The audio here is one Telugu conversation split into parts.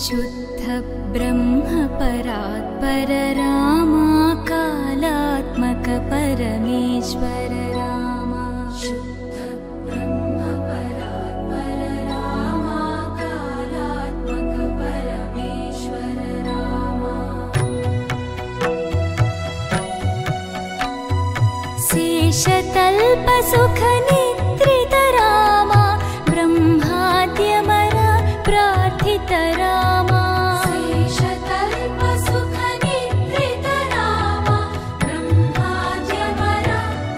शुद्ध ब्रह्म परात्पर रामा कालात्मक परमेश्वर रामा शुद्ध ब्रह्म परात्पर रामा कालात्मक परमेश्वर रामा शेषतल्प सुख निद्रित रामा ब्रह्माद्यमर प्रार्थित रामा शेषतल्प सुख निद्रित रामा ब्रह्माद्यमर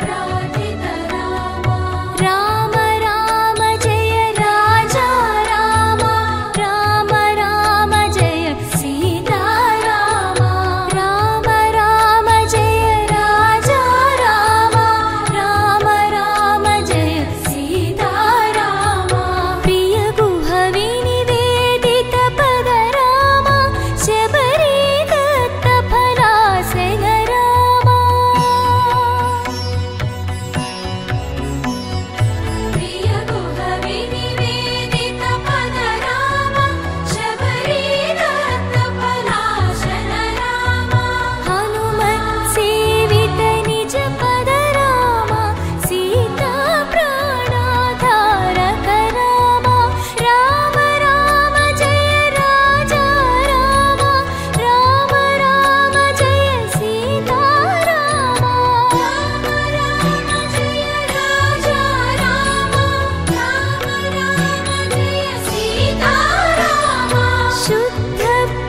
प्रार्थित रामा राम राम जय राजा रामा राम राम जय सीता रामा राम राम जय राजा रामा राम राम जय सीता रामा प्रिय गुहवि निवेदित पद रामा शबरी दत्त फलासन रामा प्रिय गुहवि निवेदित पद रामा शबरी दत्त फलासन रामा हनुमत् सेवित निज पद रामा सीता प्राणाधारक रामा राम राम जय राजा रामा राम राम जय सीता रामा राम राम जय राजा रामा राम राम जय सीता रामा शुद्ध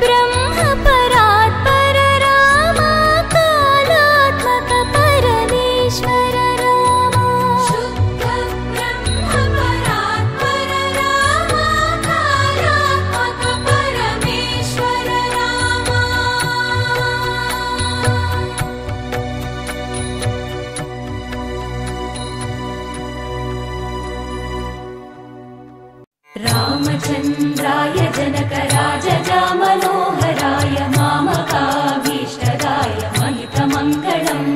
ब्रह्म परात्पर रामा कालात्मक परमेश्वर रामा शुद्ध ब्रह्म परात्पर रामा कालात्मक परमेश्वर रामा रामचन्द्राय जनकराजजा मनोहराय मामकाभीष्टदाय महितमङ्गलम्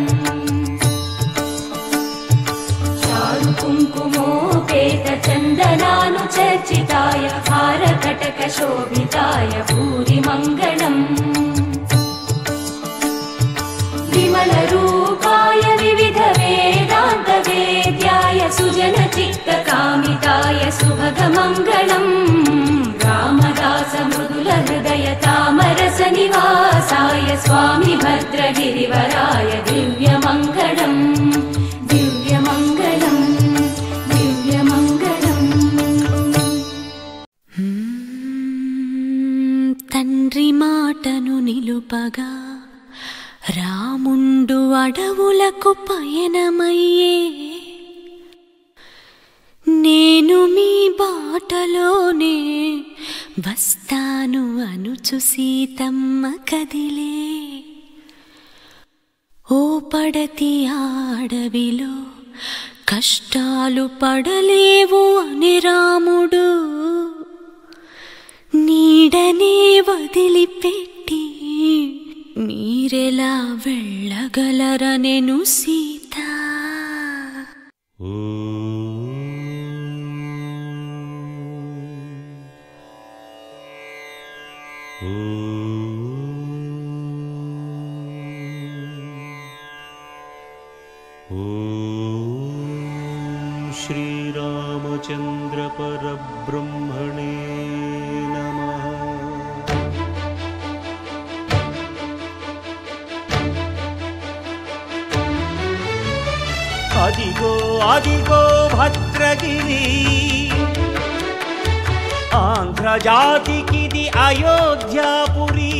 चारुकुङ्कुमोपेतचन्दनानुचर्चिताय हारकटकशोभिताय भूरिमङ्गलम् विमलरूपाय विविधवेदान्तवेद्याय सुजनचित्तकामिताय सुभगमङ्गलम् रामदास मृदुलहृदय तामरसनिवासाय स्वामि भद्रगिरिवराय दिव्यमङ्गलम् दिव्यमङ्गलम् दिव्यमङ्गलम् తండ్రి మాటను నిలుపగా రాముండు అడవులకు పయనమయ్యే నేను మీ బాటలోనే వస్తాను అనుచు సీతమ్మ కదిలే ఓ పడతి ఆడవిలో కష్టాలు పడలేవు అని రాముడు నీడనే వదిలిపెట్టి మీరెలా వెళ్ళగలరనెను సీత శ్రీరామచంద్ర పరబ్రహ్మణే నమః. అదిగో అదిగో భద్రగిరి ఆంధ్రజాతికిది అయోధ్యాపురి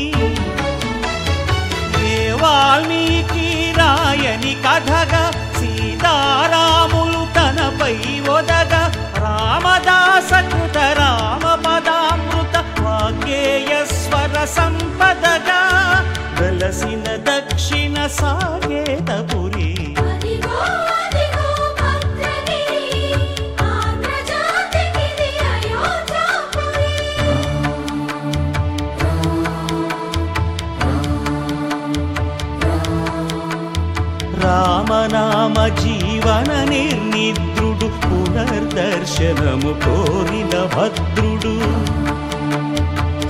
ఏ వాల్మీకి రాయని కథగా సీతారాములు తనపై ఒదగా రామదాస కృత రామ పదామృత వాగ్గేయ స్వర సంపదగా వెలసిన దక్షిణ సాగేతపురి రామనామ జీవన నిర్నిద్రుడు పునర్దర్శనము కోరిన భద్రుడు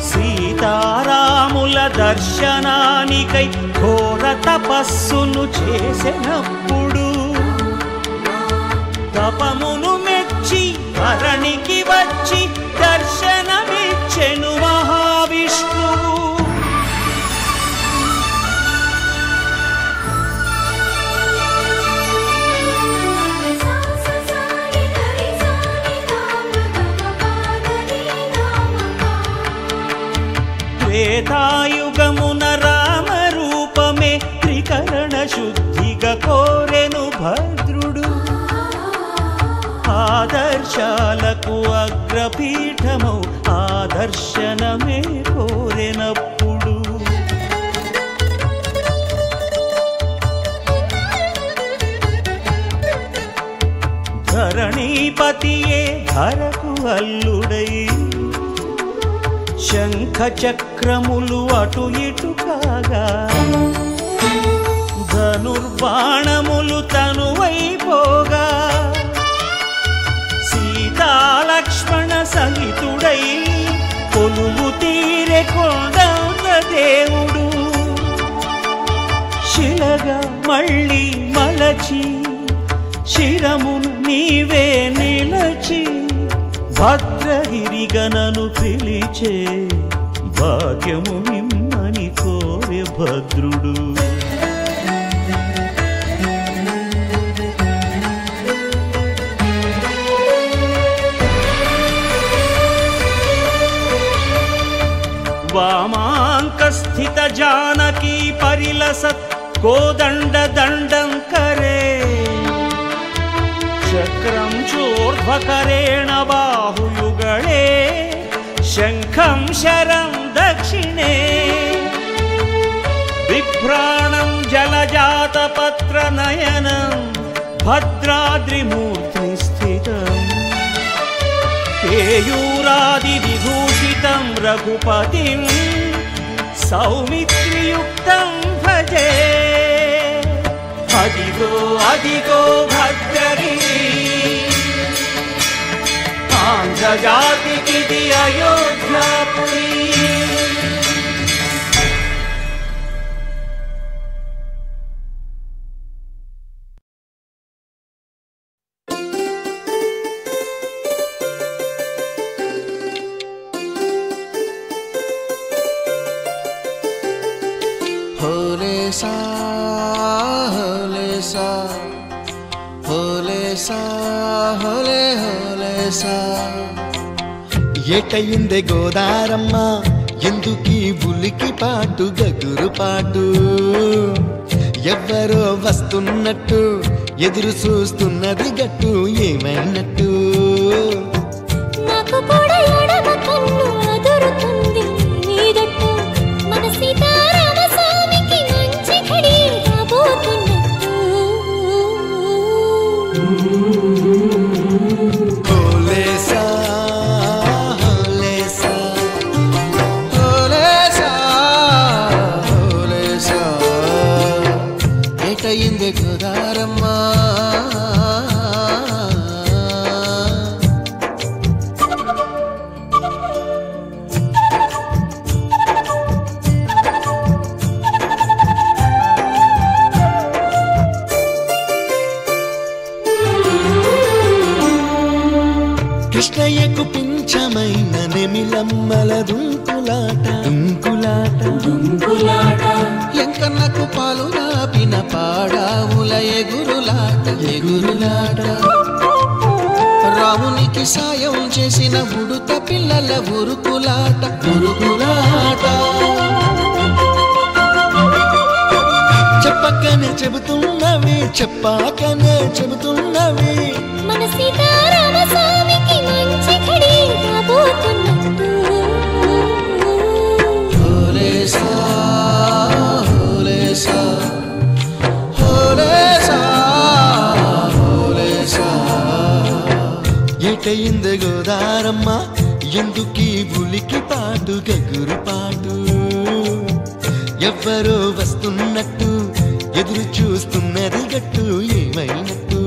సీ సీతారాముల దర్శనానికై ఘోర తపస్సును చేసినప్పుడు తపమును మెచ్చి ధరణికి వచ్చి దర్శనమిచ్చెను మహావిష్ణువు. త్రేతాయుగమున రామ రూపమే త్రికరణ శుద్ధిగా కోరెను భద్రుడు. ఆదర్శాలకు అగ్రపీఠమౌ ఆదర్శనమే కోరెనప్పుడు ధరణీపతియే ధరకు అల్లుడై శంఖ చక్రములు అటు ఇటు కాగా ధనుర్బాణములు తనువైపోగా సీతాలక్ష్మణ సహితుడై కొలువు తీరె కొండంత దేవుడు శిలగా మళ్ళీ మలచి శిరమును నీవే నిలచి భద్రగిరిగనను పిలిచే భాగ్యము నిమ్మని కోరె భద్రుడు. वामाङ्कस्थित जानकी परिलसत् कोदण्ड दण्डं करे चक्रं चोर्ध्वकरेण बाहुयुगळे शङ्खं शरं दक्षिणे बिभ्राणं जलजातपत्रनयनं भद्राद्रिमूर्तिस्थितम् केयूरादिविभूषितं रघुपतिं सौमित्रियुक्तं भजे. अदिगो अदिगो भद्रगिरि आन्ध्रजातिकिदि अयोध्यापुरी. ఏటయిందే గోదారమ్మ ఎందుకీ ఉలికి పాటు గగురు పాటు ఎవ్వరో వస్తున్నట్టు ఎదురు చూస్తున్నది గట్టు ఏమైనట్టు నాకు కూడా ఎడమ కన్ను అదురుతుంది నీదట్టు మన సీతారామ స్వామికి మంచి ఘడి రాబోతున్నట్టు హోలేసా ఏటయిందే గోదారమ్మ కృష్ణయ్యకు పింఛమైన నెమిలమ్మల దుంకులాట దుంకులాట దుంకులాట ఎంకన్నకు పాలు రాపిన పాడావుల ఎగురులాట ఎగురులాట రామునికి సాయం చేసిన ఉడుత పిల్లల ఉరుకులాట ఉరుకులాట చెప్పకనే చెబుతున్నవి చెప్పాకనే చెబుతున్నవి మన సీతారామ స్వామికి మంచి ఘడి రాబోతున్నట్టు హోలేసా హోలేసా హోలేసా హోలేసా ఏటయిందే గోదారమ్మ ఎందుకీ ఉలికి పాటు గగురు పాటు ఎవ్వరో వస్తున్నట్టు ఎదురు చూస్తున్నది గట్టు ఏమైనట్టు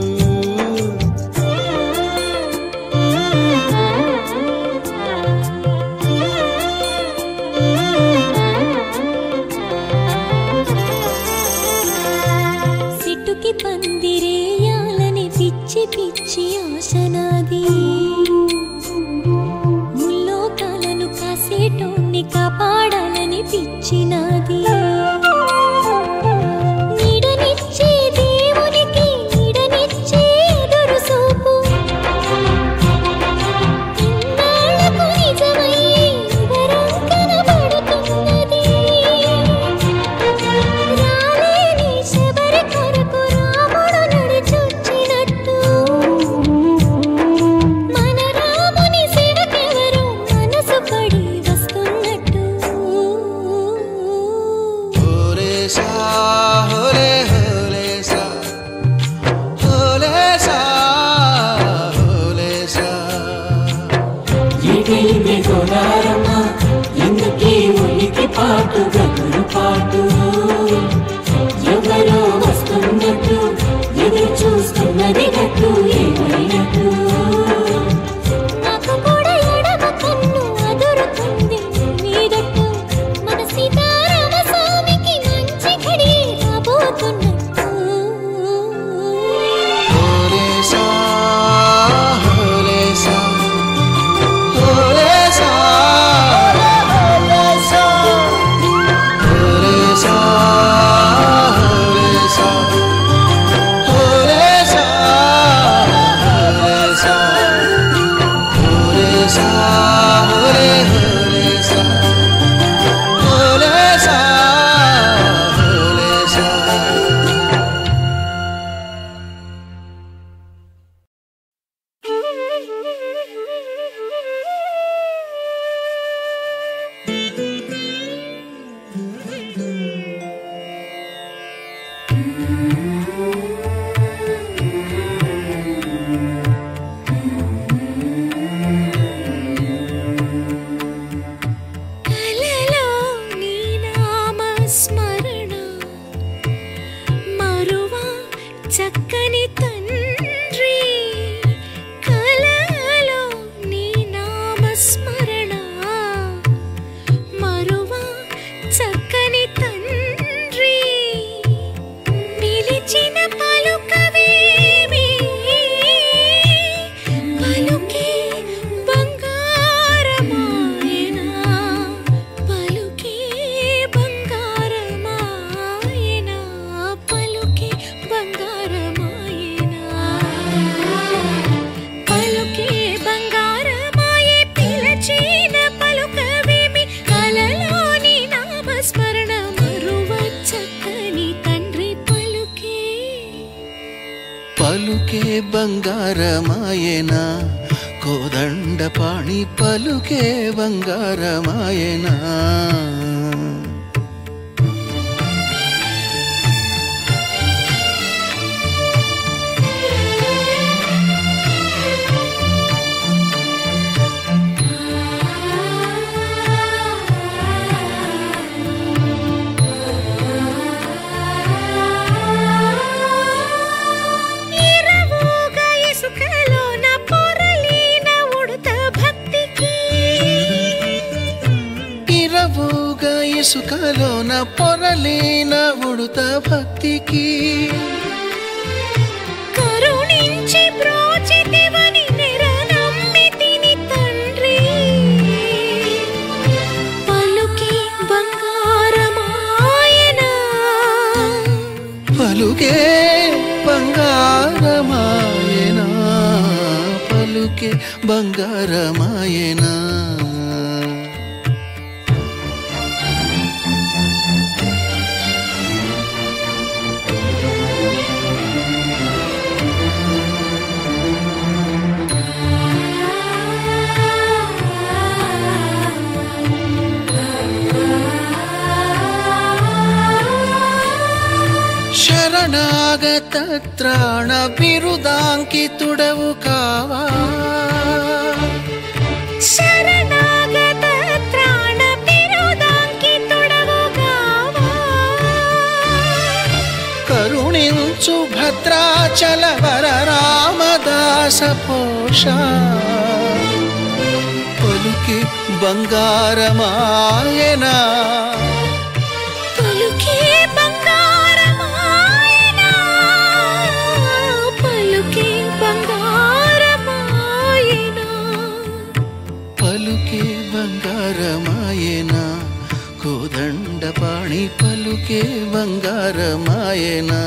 తెలిపే గోదారమ్మ ఎందుకీ ఉనికి పాటు గగురు పాటు ఎవరో వస్తున్నట్టు ఎదురు చూస్తున్నది గట్టు ఏమైనట్టు నాకు కూడా ఎడమ కన్ను అదురుతుంది మీదట్టు మన సీతారామ స్వామికి మంచి ఘడి రాబోతున్నట్టు హోలేసా హోలేసా హోలేసా హోలేసా హోలేసా హోలేసా హోలేసా హోలేసా హోలే హోలేసా హోలేసా హోలేసా కలలో నీ నామ స్మరణ మరువా చక్కని తండ్రి కలలో నీ నామ స్మరణ మరువా చక్కని తండ్రి పిలిచిన పలుకవేమి పలుకే బంగారమాయనా పలుకే బంగారమాయనా పలుకే బంగారమాయనా పలుకే బంగారమాయే పిలచిన పలుకవేమి కలలోని నామస్మరణ మరువ చక్కని తండ్రి పలుకే పలుకే బంగారమాయనా కోదండపాణి పలుకే బంగారమాయనా ఇరవోగా ఇసుకలోన పొరలిన ఉడత భక్తికి ఇరవుగా ఇసుకలోన పొరలేన ఉడుత భక్తికి కరుణించి బ్రోచితివని నిరనమ్మితిని తండ్రి పలుకే బంగారమాయనా పలుకే బంగారమాయనా పలుకే బంగారమాయనా శరణాగత త్రాణ బిరుదాంకితుడవు కావా శరణాగత త్రాణ బిరుదాంకితుడవు కావా కరుణించు భద్రాచల వర రామదాస పోష పలుకే బంగారమాయనా పలుకే బంగారమాయనా పలుకే బంగారమాయనా పలుకే బంగారమాయనా కోదండపాణి పలుకే బంగారమాయనా